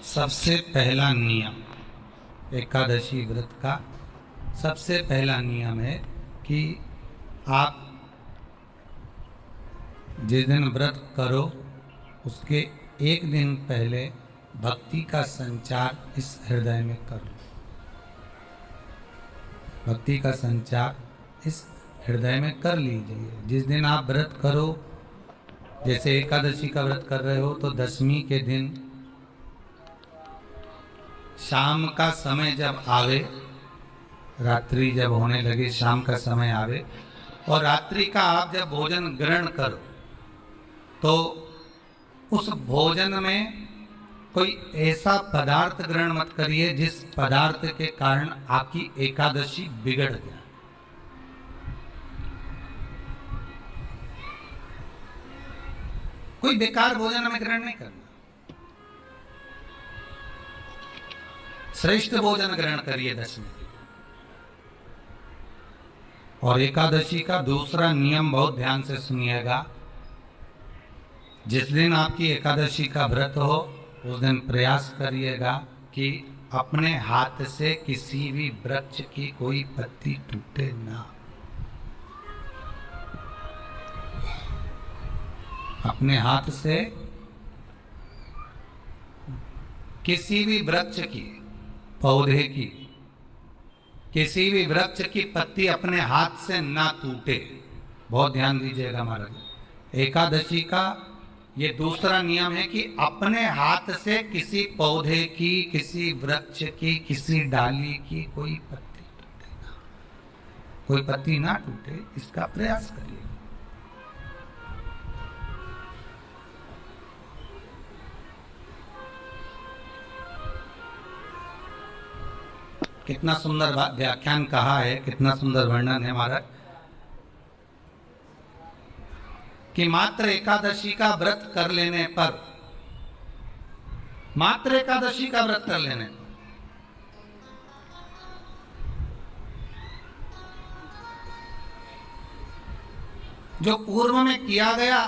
सबसे पहला नियम एकादशी व्रत का सबसे पहला नियम है कि आप जिस दिन व्रत करो उसके एक दिन पहले भक्ति का संचार इस हृदय में करो। भक्ति का संचार इस हृदय में कर लीजिए। जिस दिन आप व्रत करो, जैसे एकादशी का व्रत कर रहे हो तो दशमी के दिन शाम का समय जब आवे, रात्रि जब होने लगे, शाम का समय आवे और रात्रि का आप जब भोजन ग्रहण करो तो उस भोजन में कोई ऐसा पदार्थ ग्रहण मत करिए जिस पदार्थ के कारण आपकी एकादशी बिगड़ जाए। कोई बेकार भोजन हमें ग्रहण नहीं करना, श्रेष्ठ भोजन ग्रहण करिए दशमी। और एकादशी का दूसरा नियम बहुत ध्यान से सुनिएगा। जिस दिन आपकी एकादशी का व्रत हो उस दिन प्रयास करिएगा कि अपने हाथ से किसी भी वृक्ष की कोई पत्ती टूटे ना। अपने हाथ से किसी भी वृक्ष की, पौधे की, किसी भी वृक्ष की पत्ती अपने हाथ से ना टूटे। बहुत ध्यान दीजिएगा महाराज। एकादशी का ये दूसरा नियम है कि अपने हाथ से किसी पौधे की, किसी वृक्ष की, किसी डाली की कोई पत्ती टूटे ना, कोई पत्ती ना टूटे, इसका प्रयास करिए। कितना सुंदर व्याख्यान कहा है, कितना सुंदर वर्णन है हमारा कि मात्र एकादशी का व्रत कर लेने पर, मात्र एकादशी का व्रत कर लेने पर जो पूर्व में किया गया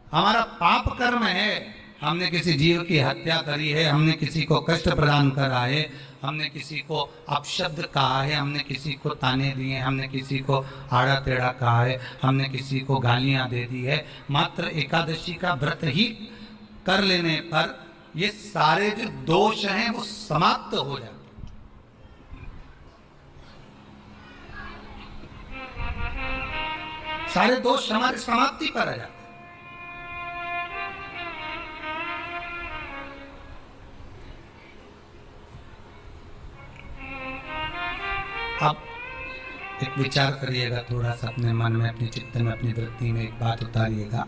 हमारा पाप कर्म है, हमने किसी जीव की हत्या करी है, हमने किसी को कष्ट प्रदान करा है, हमने किसी को अपशब्द कहा है, हमने किसी को ताने दिए, हमने किसी को आड़ा टेढ़ा कहा है, हमने किसी को गालियां दे दी है, मात्र एकादशी का व्रत ही कर लेने पर ये सारे जो दोष हैं वो समाप्त हो जाते हैं। सारे दोष हमारे समाप्ति पर आ जाते हैं। अब एक विचार करिएगा थोड़ा सा अपने मन में, अपने चित्त में, अपनी वृत्ति में एक बात उतारिएगा।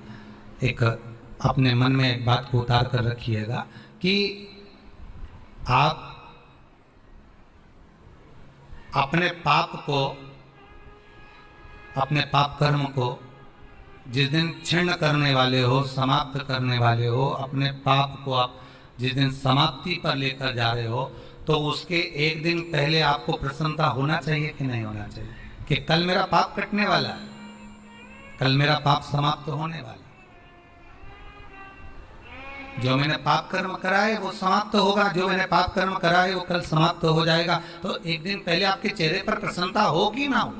एक अपने मन में एक बात को उतार कर रखिएगा कि आप अपने पाप को, अपने पाप कर्म को जिस दिन क्षीण करने वाले हो, समाप्त करने वाले हो, अपने पाप को आप जिस दिन समाप्ति पर लेकर जा रहे हो तो उसके एक दिन पहले आपको प्रसन्नता होना चाहिए कि नहीं होना चाहिए कि कल मेरा पाप कटने वाला है, कल मेरा पाप समाप्त होने वाला है। जो मैंने पाप कर्म कराए वो समाप्त होगा, जो मैंने पाप कर्म कराए वो कल समाप्त हो जाएगा। तो एक दिन पहले आपके चेहरे पर प्रसन्नता हो कि ना हो?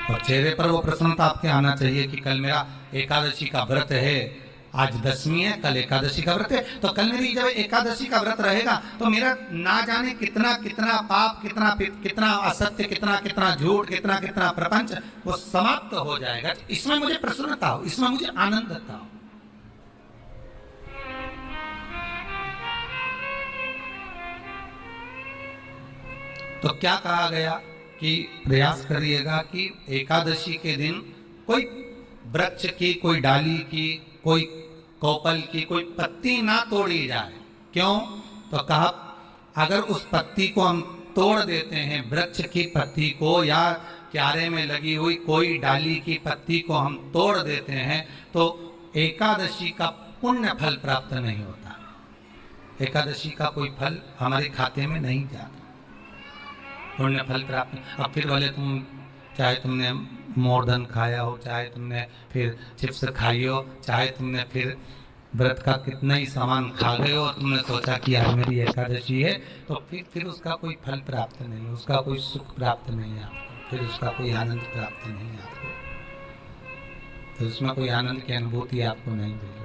और चेहरे पर वो प्रसन्नता आपके आना चाहिए कि कल मेरा एकादशी का व्रत है, आज दशमी है, कल एकादशी का व्रत है, तो कल मेरी जब एकादशी का व्रत रहेगा तो मेरा ना जाने कितना कितना पाप, कितना असत्य, कितना झूठ, कितना प्रपंच वो समाप्त हो जाएगा। इसमें मुझे प्रसन्नता हो, इसमें मुझे आनंदता हो। तो क्या कहा गया कि प्रयास करिएगा कि एकादशी के दिन कोई वृक्ष की, कोई डाली की, कोई कोपल की कोई पत्ती ना तोड़ी जाए। क्यों? तो कहा अगर उस पत्ती को हम तोड़ देते हैं, वृक्ष की पत्ती को या क्यारे में लगी हुई कोई डाली की पत्ती को हम तोड़ देते हैं तो एकादशी का पुण्य फल प्राप्त नहीं होता। एकादशी का कोई फल हमारे खाते में नहीं जाता, पुण्य फल प्राप्त। अब फिर भले तुम चाहे तुमने मोरधन खाया हो, चाहे तुमने फिर चिप्स खाई हो, चाहे तुमने फिर व्रत का कितना ही सामान खा गए हो और तुमने सोचा कि आज मेरी एकादशी है, तो फिर उसका कोई फल प्राप्त नहीं, उसका कोई सुख प्राप्त नहीं है आपको, फिर उसका कोई आनंद प्राप्त नहीं है आपको, तो उसमें कोई आनंद की अनुभूति आपको नहीं मिलेगी।